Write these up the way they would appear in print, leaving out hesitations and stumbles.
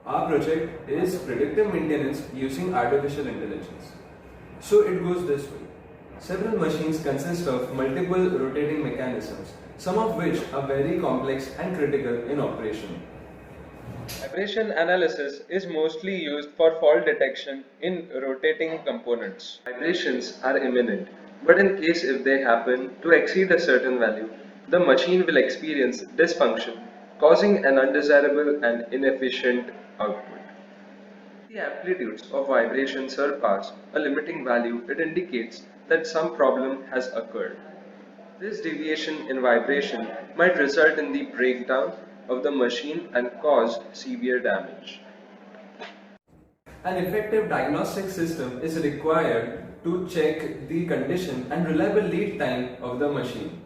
Our project is predictive maintenance using artificial intelligence. So it goes this way. Several machines consist of multiple rotating mechanisms, some of which are very complex and critical in operation. Vibration analysis is mostly used for fault detection in rotating components. Vibrations are imminent, but in case if they happen to exceed a certain value, the machine will experience dysfunction, causing an undesirable and inefficient output. The amplitudes of vibration surpass a limiting value, it indicates that some problem has occurred. This deviation in vibration might result in the breakdown of the machine and cause severe damage. An effective diagnostic system is required to check the condition and reliable lead time of the machine.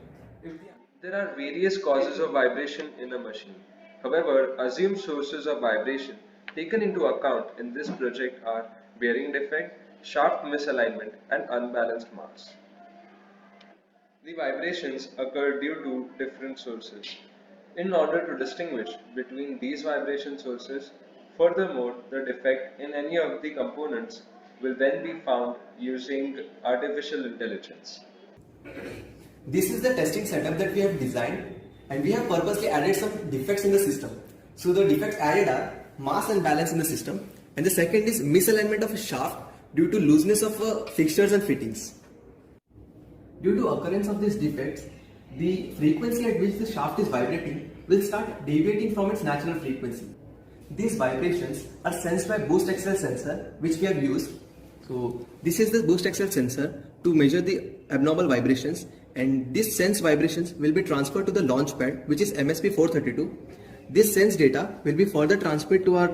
There are various causes of vibration in a machine. However, assumed sources of vibration taken into account in this project are bearing defect, shaft misalignment, and unbalanced mass. The vibrations occur due to different sources. In order to distinguish between these vibration sources, furthermore, the defect in any of the components will then be found using artificial intelligence. This is the testing setup that we have designed, and we have purposely added some defects in the system. So the defects added are mass and balance in the system, and the second is misalignment of a shaft due to looseness of fixtures and fittings. Due to occurrence of these defects, the frequency at which the shaft is vibrating will start deviating from its natural frequency. These vibrations are sensed by boost axle sensor, which we have used. So this is the boost axle sensor to measure the abnormal vibrations, and this sense vibrations will be transferred to the launch pad, which is MSP 432. This sense data will be further transferred to our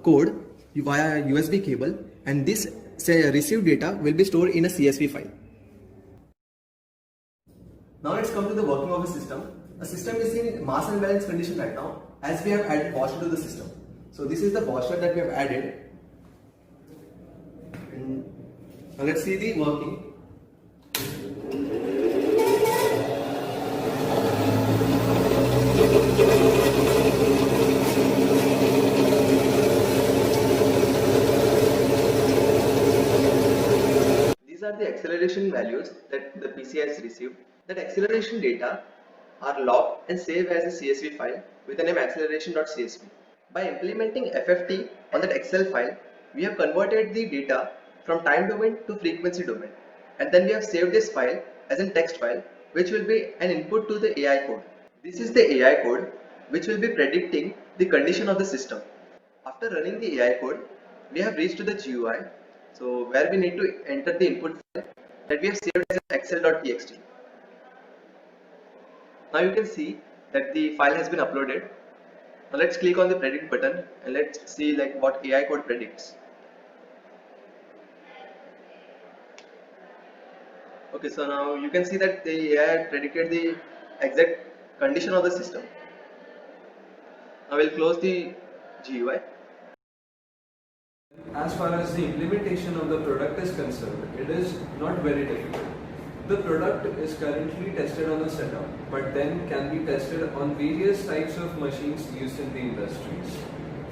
code via USB cable, and this received data will be stored in a CSV file. Now let's come to the working of a system. A system is in mass and balance condition right now, as we have added washer to the system. So this is the washer that we have added. And now let's see the working. These are the acceleration values that the PC has received. That acceleration data are logged and saved as a CSV file with the name acceleration.csv. By implementing FFT on that Excel file, we have converted the data from time domain to frequency domain, and then we have saved this file as a text file, which will be an input to the AI code. This is the AI code which will be predicting the condition of the system. After running the AI code, we have reached to the GUI, so where we need to enter the input file that we have saved as excel.txt. Now you can see that the file has been uploaded. Now let's click on the predict button and let's see what AI code predicts. Okay, so now you can see that the AI predicted the exact condition of the system. Now we'll close the GUI. As far as the implementation of the product is concerned, it is not very difficult. The product is currently tested on a setup, but then can be tested on various types of machines used in the industries.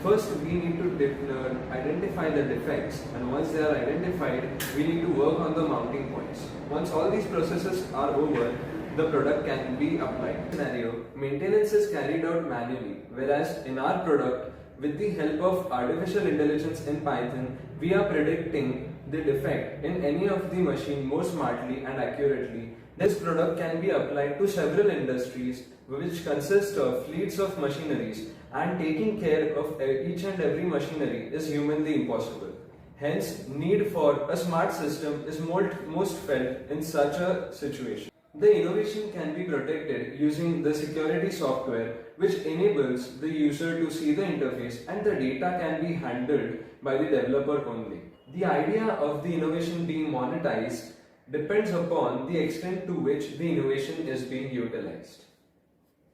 First, we need to identify the defects, and once they are identified, we need to work on the mounting points. Once all these processes are over, the product can be applied. Scenario, maintenance is carried out manually, whereas in our product, with the help of artificial intelligence in Python, we are predicting the defect in any of the machine more smartly and accurately. This product can be applied to several industries which consist of fleets of machineries, and taking care of each and every machinery is humanly impossible. Hence, need for a smart system is most felt in such a situation. The innovation can be protected using the security software, which enables the user to see the interface, and the data can be handled by the developer only. The idea of the innovation being monetized depends upon the extent to which the innovation is being utilized.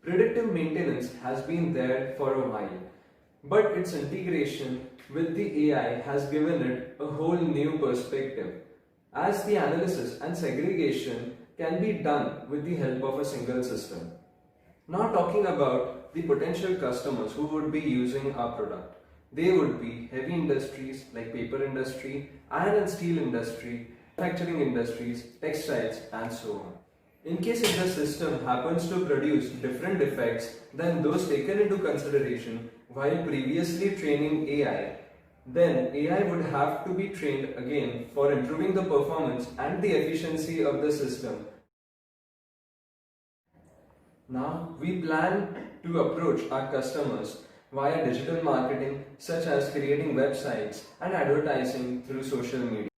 Predictive maintenance has been there for a while, but its integration with the AI has given it a whole new perspective, as the analysis and segregation can be done with the help of a single system. Now talking about the potential customers who would be using our product. They would be heavy industries like paper industry, iron and steel industry, manufacturing industries, textiles, and so on. In case if the system happens to produce different defects than those taken into consideration while previously training AI, then AI would have to be trained again for improving the performance and the efficiency of the system. Now, we plan to approach our customers via digital marketing such as creating websites and advertising through social media.